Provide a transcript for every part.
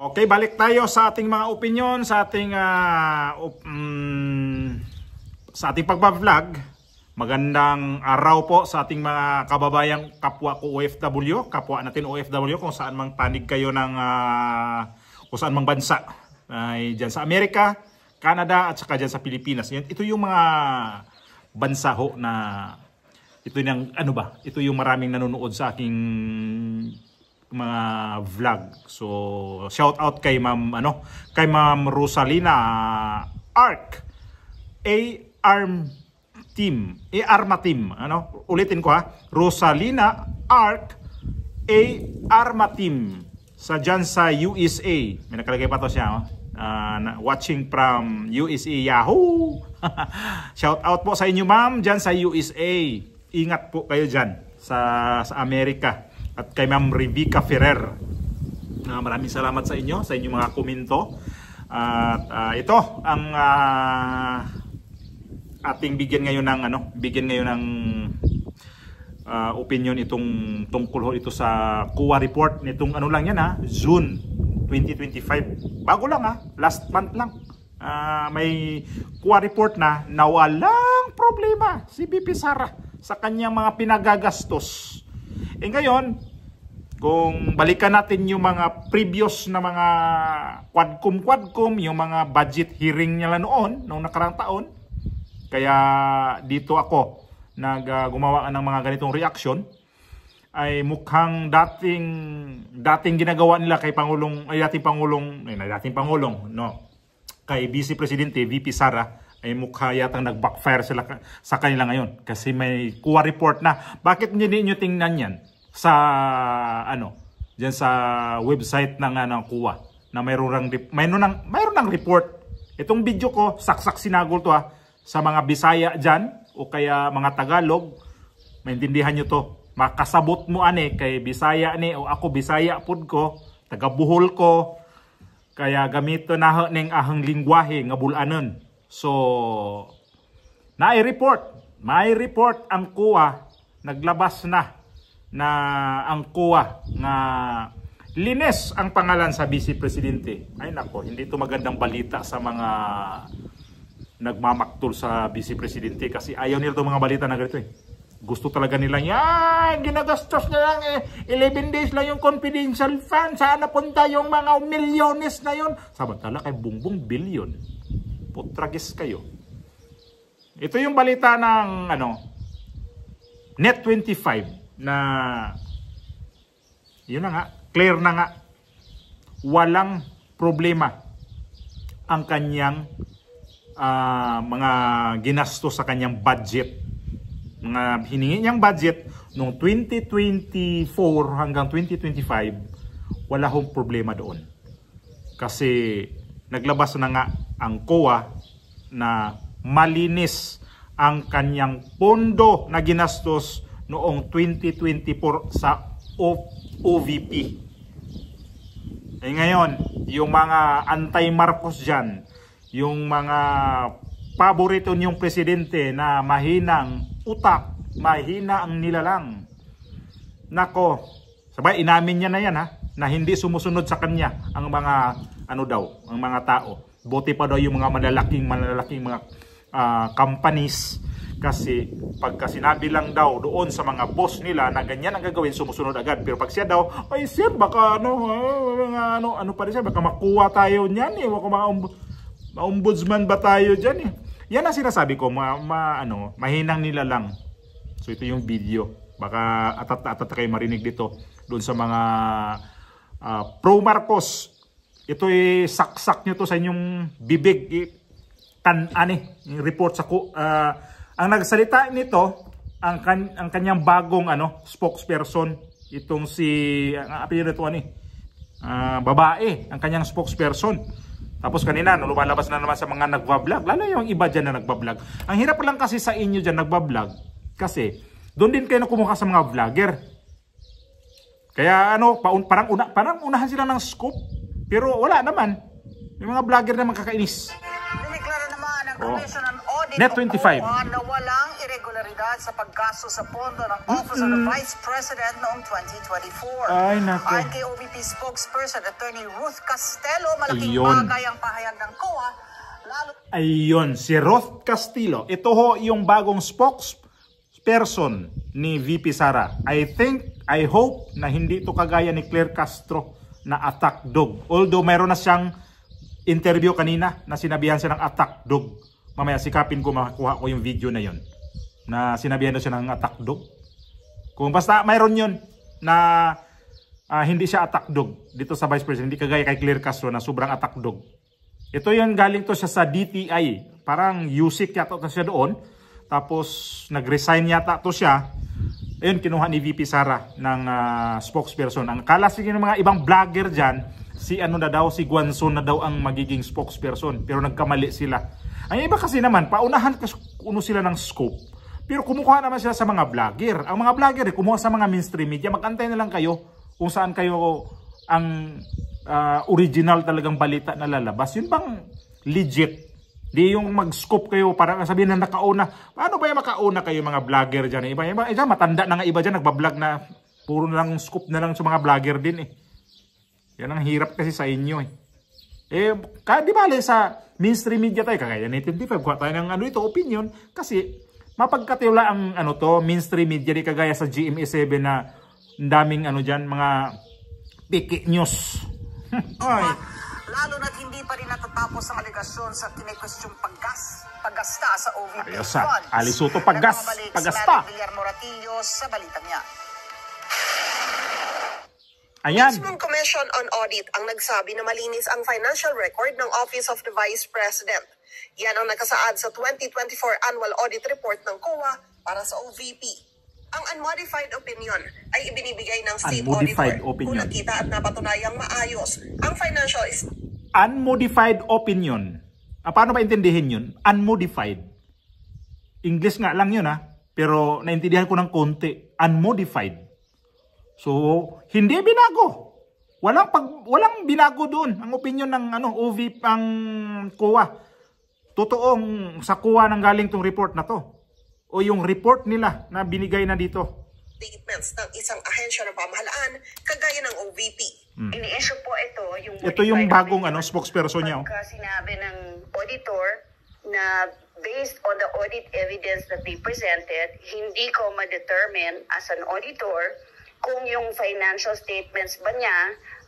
Okay, balik tayo sa ating mga opinion, sa ating pagbablog. Magandang araw po sa ating mga kababayang kapwa ko OFW, kapwa natin OFW kung saan mang panig kayo ng kung saan mang bansa. Diyan sa Amerika, Canada at saka diyan sa Pilipinas. Ito yung mga bansa ho na ito yung ito yung maraming nanonood sa aking mga vlog. So shout out kay Ma'am kay Ma'am Rosalina Arma Team. Ulitin ko ha. Rosalina Arma Team sa dyan sa USA. May nakalagay pa to siya. Watching from USA Yahoo. Shout out po sa inyo ma'am dyan sa USA. Ingat po kayo dyan sa Amerika. At kay Ma'am Revica Ferrer. Maraming salamat sa inyo, sa inyong mga komento. At ito ang ating bigyan ngayon ng opinion itong tungkol ito sa COA report nitong lang yan June 2025. Bago lang last month lang. May COA report na walang problema si BP Sara sa kanyang mga pinagagastos. Ngayon, kung balikan natin yung mga previous na mga quadcom, yung mga budget hearing niya noong nakarang taon, kaya dito ako gumawa ng mga ganitong reaction, ay mukhang dating ginagawa nila kay dating Pangulong, kay Vice Presidente VP Sara, ay mukha yatang nag-backfire sila sa kanila ngayon kasi may COA report na. Bakit hindi nyo tingnan yan sa diyan sa website ng COA na mayroon ng report. Itong video ko saksak sinagol to sa mga Bisaya diyan o kaya mga Tagalog, maintindihan nyo to. Makasabot mo kay Bisaya o ako Bisaya pud ko, taga Bohol ko, kaya gamito na ning ahang lingwahe nga bulanon. So may report ang COA, naglabas na ang COA na linis ang pangalan sa Vice Presidente. Ay nako, hindi ito magandang balita sa mga nagmamaktol sa Vice Presidente kasi ayaw nila itong mga balita na ganito Gusto talaga nila ginagastos na lang 11 days lang yung confidential fund. Saan napunta yung mga milyones na yun? Samantala kay Bongbong billion. Putragis kayo. Ito yung balita ng Net25 na yun na nga, clear na nga, walang problema ang kanyang mga ginastos sa kanyang budget. Mga hiningi niyang budget noong 2024 hanggang 2025, wala hong problema doon. Kasi naglabas na nga ang COA na malinis ang kanyang pondo na ginastos noong 2024 sa OVP. Ngayon, yung mga anti-Marcos dyan, yung mga paborito niyong presidente na mahinang utak, mahina ang nilalang. Nako, sabay inamin niya na yan na hindi sumusunod sa kanya ang mga ang mga tao. Buti pa daw yung mga malalaking mga companies kasi pagka sinabi lang daw doon sa mga boss nila na ganyan ang gagawin, sumusunod agad. Pero pag siya daw, ay sir, baka pa rin siya, baka makuha tayo niyan baka ma-ombudsman ba tayo dyan Yan ang sinasabi ko, mahinang nila lang. So ito yung video. Baka atat kayo marinig dito doon sa mga pro Marcos. Ito saksak nyo to sa inyong bibig. Yung report sa ang nagsalita nito, ang kanyang bagong spokesperson, itong apelyido babae, ang kanyang spokesperson. Tapos kanina, lumalabas na naman sa mga nagbablog, lalo yung iba dyan na nagbablog. Ang hirap lang kasi sa inyo dyan nagbablog, kasi doon din kayo kumuha sa mga vlogger. Kaya parang unahan sila ng scoop, pero wala naman. Yung mga vlogger naman kakainis. Diniklara naman ng Commission on Audit din Net ng 25. COA na walang irregularidad sa paggasto sa pondo ng Office of the Vice President noong 2024. Ay, nako. Ayon kay OVP spokesperson Attorney Ruth Castelo, malaking Ayun. bagay ang pahayag ng COA, lalo Ayun, si Ruth Castillo. Ito ho yung bagong spokesperson ni VP Sara. I hope na hindi ito kagaya ni Claire Castro na attack dog. Although mayroon na siyang interview kanina na sinabihan siya ng attack dog. Mamaya sikapin ko makakuha ko yung video na yon na sinabihan na siya ng attack dog. Kung basta mayroon yun na hindi siya attack dog dito sa Vice President, hindi kagaya kay Claire Castro na sobrang attack dog. Ito yung galing to siya sa DTI. Parang USIC yata to siya doon. Tapos nag-resign yata to siya. Ayun, kinuha ni VP Sara ng spokesperson. Ang kala sige ng mga ibang vlogger dyan, si Guanzon na daw ang magiging spokesperson. Pero nagkamali sila. Ang iba kasi naman, paunahan sila ng scope. Pero kumukuha naman sila sa mga vlogger. Ang mga vlogger, kumuha sa mga mainstream media. Mag-antay na lang kayo kung saan kayo ang original talagang balita na lalabas. Yun bang legit? Di yung mag-scoop kayo para sabihin na nakauna. Paano ba yung makauna kayo mga vlogger dyan? Iba, matanda na nga iba dyan, nagbablog na puro na lang scoop na lang sa mga vlogger din eh. Yan ang hirap kasi sa inyo eh. Di bale sa mainstream media tayo, kagaya na 25, kuha tayo ng opinion. Kasi mapagkatiwala ang mainstream media, di kagaya sa GMA7 na daming dyan, mga fake news. Ay. lalo na't hindi pa rin natatapos ang aligasyon sa kinekwestiyong paggasta sa OVP funds. Alisuto paggasta. Si Guillermo Ratillo sa balitang niya. Ayan. Mismong Commission on Audit ang nagsabi na malinis ang financial record ng Office of the Vice President. Yan ang nakasaad sa 2024 Annual Audit Report ng COA para sa OVP. Ang unmodified opinion ay ibinibigay ng State Auditor kung nakita at napatunayang maayos ang financial is... Unmodified opinion. Paano ba intindihin yun? Unmodified. English nga lang yun pero naintindihan ko ng konti. Unmodified. So, hindi binago. Walang binago doon. Ang opinion ng OVP, ang COA. Totoong sa COA nang galing tong report na to. O yung report nila na binigay na dito. Statements ng isang ahensya ng pamahalaan kagaya ng OVP. Ini-issue po ito yung bagong spokesperson niya. Sinabi ng auditor na based on the audit evidence that they presented, hindi ko ma-determine as an auditor kung yung financial statements ba niya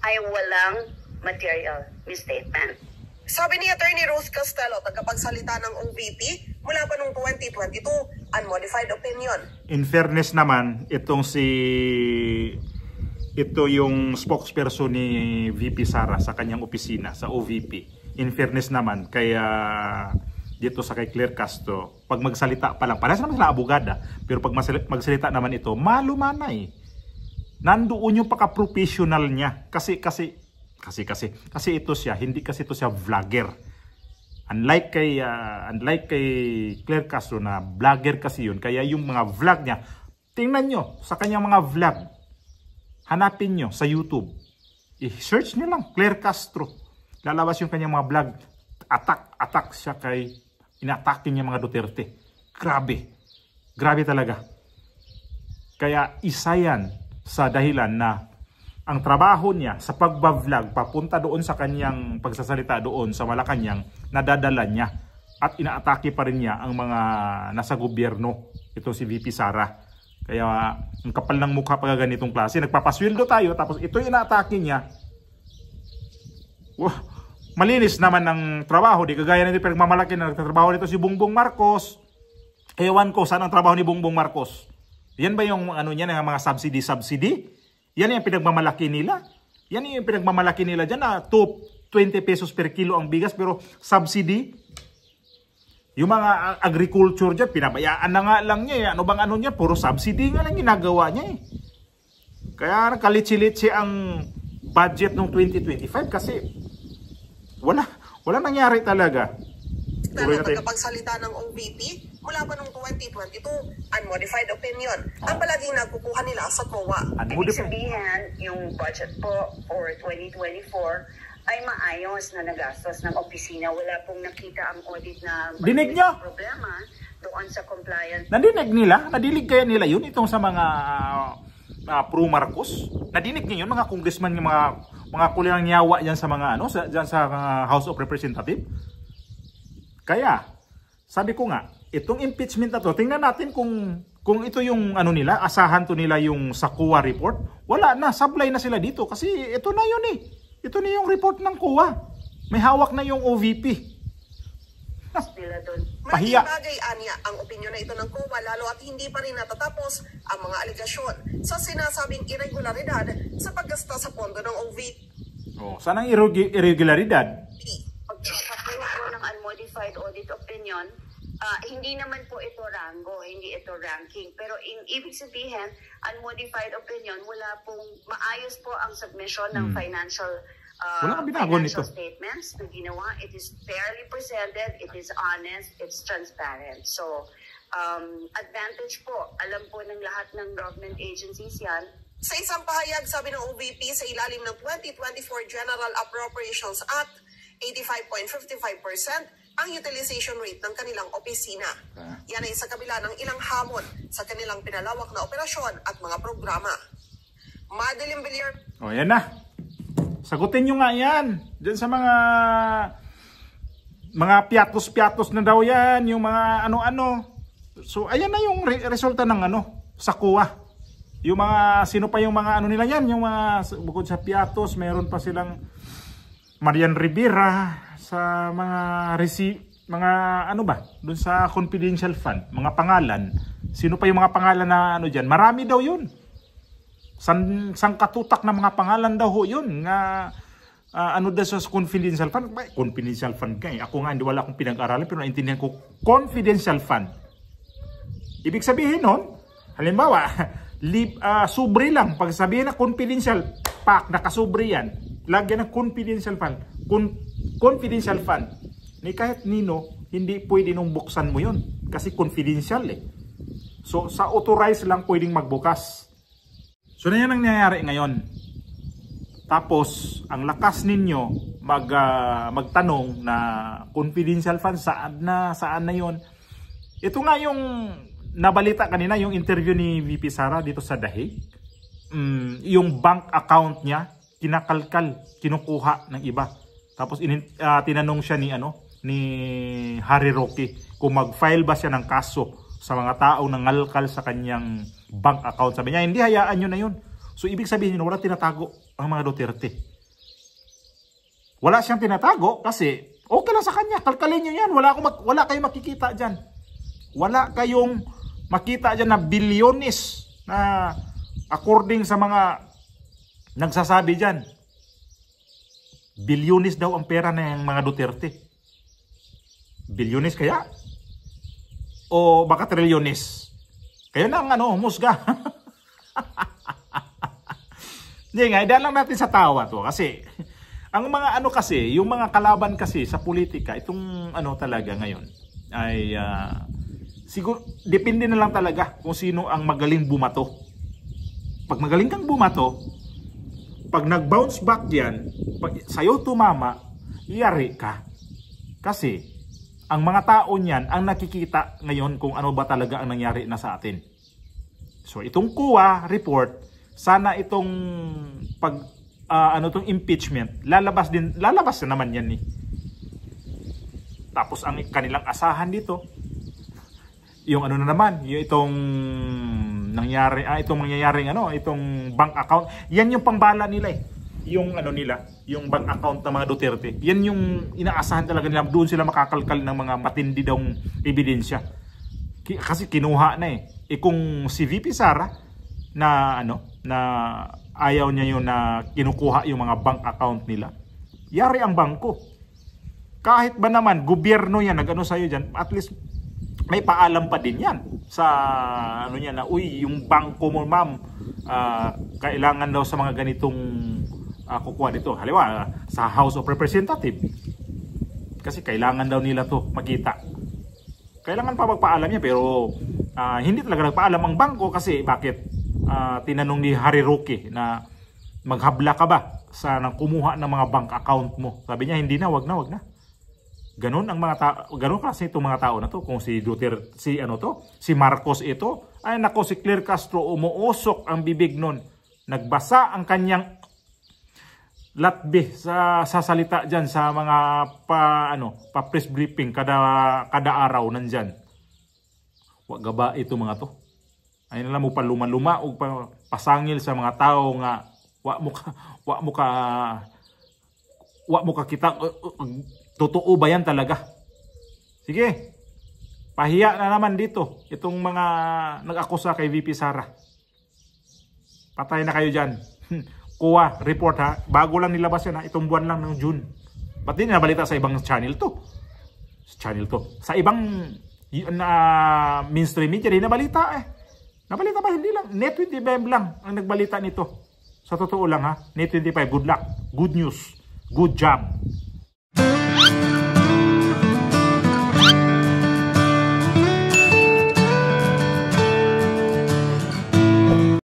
ay walang material misstatement. Sabi ni Attorney Ruth Castelo, tagapagsalita ng OVP, mula pa noong 2022, unmodified opinion. In fairness naman, ito yung spokesperson ni VP Sara sa kanyang opisina, sa OVP. In fairness naman, kaya dito sa kay Claire Castro, pag magsalita pa lang, parehas naman sila abogada, pero pag magsalita naman ito, malumanay. Nandoon yung pagka-professional niya. Kasi ito siya, hindi kasi ito siya vlogger. Unlike kay Claire Castro na vlogger kasi yun, kaya yung mga vlog niya, tingnan nyo sa kanyang mga vlog, hanapin nyo sa YouTube, i-search nyo lang Claire Castro, lalabas yung kanyang mga vlog, attack siya kay, inatake niya mga Duterte. Grabe talaga. Kaya isa yan sa dahilan na ang trabaho niya sa pagba-vlog papunta doon sa kanyang pagsasalita doon sa Malacanang, nadadala niya at inaatake pa rin niya ang mga nasa gobyerno. Ito si VP Sara. Kaya ang kapal ng mukha pag ganitong klase, nagpapasweldo tayo tapos ito yung inaatake niya. Malinis naman ng trabaho, di kagaya nito pinagmamalaki na nagtatrabaho nito si Bongbong Marcos. Ewan ko saan ang trabaho ni Bongbong Marcos. Yan ba yung niya ng mga subsidy? Yan yung pinagmamalaki nila. Yan yung pinagmamalaki nila dyan na 20 pesos per kilo ang bigas pero subsidy. Yung mga agriculture dyan, pinabayaan na nga lang niya. Ano bang niya? Puro subsidy nga lang ginagawa niya eh. Kaya nakalitsi-litsi ang budget ng 2025 kasi wala nangyari talaga. Pero pagkapagsalita ng OVP, mula pa noong 2022, unmodified opinion. Ang palaging nagkukuha nila sa COA. Ibig sabihin, yung budget po for 2024 ay maayos na nagastos ng opisina. Wala pong nakita ang audit na Dinig nyo? problema doon sa compliance. Nadinig nila? Nadilig kaya nila yun? Itong sa mga pro Marcos? Nadinig niyo yun? Mga congressman, yung mga kuliang nyawa yan sa mga ano, dyan sa House of Representatives? Kaya, sabi ko nga, itong impeachment na to, tingnan natin kung ito yung ano nila, asahan to nila yung sa COA report. Wala na, sablay na sila dito kasi ito na yun eh. Ito na yung report ng COA. May hawak na yung OVP. Nila doon. Pahiya. Malaking bagay, Anya, ang opinyon na ito ng COA, lalo at hindi pa rin natatapos ang mga aligasyon sa sinasabing irregularidad sa paggasta sa pondo ng OVP. Oh, saan ang irregularidad? Pagkakaroon po ng unmodified audit opinion, hindi naman po ito rango, hindi ito ranking. Pero ibig sabihin, unmodified opinion, wala pong maayos po ang submission ng financial statements na ginawa. It is fairly presented, it is honest, it's transparent. So, advantage po. Alam po ng lahat ng government agencies yan. Sa isang pahayag, sabi ng OVP sa ilalim ng 2024 General Appropriations Act, 85.55% ang utilization rate ng kanilang opisina. Yan ay sa kabila ng ilang hamon sa kanilang pinalawak na operasyon at mga programa. Madeline Villar. O, yan na. Sagutin nyo nga yan. Diyan sa mga piatos-piatos na daw yan. Yung mga ano-ano. So, ayan na yung resulta ng ano, sa COA. Yung mga, sino pa yung mga ano nila yan? Yung mga, bukod sa piatos, mayroon pa silang Marian Rivera sa mga ano ba? Doon sa confidential fund. Mga pangalan. Sino pa yung mga pangalan na ano dyan? Marami daw yun. Sang katutak na mga pangalan daw ho yun nga ano daw sa confidential fund. Confidential fund ka eh. Ako nga hindi wala akong pinag-aralan pero naintindihan ko confidential fund. Ibig sabihin nun, halimbawa, sobre lang. Pag sabihin na confidential, nakasubre yan. Lagyan ng confidential fund. Confidential fund. Ni kahit nino, hindi pwede nung buksan mo yun. Kasi confidential eh. So sa authorized lang pwedeng magbukas. So na yan ang nangyayari ngayon. Tapos, ang lakas ninyo magtanong na confidential fund, saan na yon? Ito nga yung nabalita kanina, yung interview ni VP Sara dito sa Dahig. Yung bank account niya, kinakalkal, kinukuha ng iba. Tapos tinanong siya ni Harry Roque kung mag-file ba siya ng kaso sa mga taong nangalkal sa kanyang bank account. Sabi niya, hindi, hayaan nyo na yun. So, ibig sabihin, wala tinatago ang mga Duterte. Wala siyang tinatago kasi okay lang sa kanya. Kalkalin nyo yan. Wala kayong makikita dyan. Wala kayong makita dyan na bilyones na according sa mga nagsasabi dyan. Bilyones daw ang pera ng mga Duterte. Bilyones kaya? O baka trilyones? Kayo na ang humusga. Hindi nga, idaan lang natin sa tawa to. Kasi, ang mga yung mga kalaban kasi sa politika, itong talaga ngayon, ay siguro, depende na lang talaga kung sino ang magaling bumato. Pag magaling kang bumato, pag nag-bounce back yan, pag sa'yo tumama, yari ka. Kasi, ang mga tao niyan ang nakikita ngayon kung ano ba talaga ang nangyari na sa atin. So itong COA report, sana itong itong impeachment, lalabas na naman yan eh. Tapos ang kanilang asahan dito, yung na naman, yung itong itong bank account, yan yung pangbala nila eh. Yung yung bank account ng mga Duterte. Yan yung inaasahan talaga nila. Doon sila makakalkal ng mga matindi daw ebidensya. Kasi kinuha na eh. Kung si VP Sara na ayaw niya yun na kinukuha yung mga bank account nila, yari ang bangko. Kahit ba naman gobyerno yan sa'yo dyan, at least may paalam pa din yan sa na yung bangko mo ma'am, kailangan daw sa mga ganitong kukuha dito. Halimbawa, sa House of Representatives. Kasi kailangan daw nila to makita. Kailangan pa magpaalam niya pero hindi talaga nagpaalam ang bangko kasi bakit? Tinanong ni Harry Roque na Maghabla ka ba sa nang kumuha ng mga bank account mo? Sabi niya, hindi na, wag na, wag na. Ganon ang mga tao, ganon kasi itong mga tao na to. Kung si Duterte, si Marcos ito, ay nako, si Claire Castro umuusok ang bibig nun. Nagbasa ang kanyang latbe sa salita diyan sa mga pa press briefing kada araw nandyan. Wag ba ito mga to? Ay nala mo pa luma-luma o pasangil sa mga tao nga wa mo ka kita totoo ba yan talaga? Sige. Pahiya na naman dito itong mga nag-akusa kay VP Sara. Patay na kayo diyan. Kuha report ha. Bago lang nilabas yan ha. Itong buwan lang ng June. Pati nabalita sa ibang channel to. Sa ibang mainstream media rin nabalita eh. Nabalita ba? Hindi lang. Net25 lang ang nagbalita nito. Sa totoo lang ha. Net25, good luck. Good news. Good job.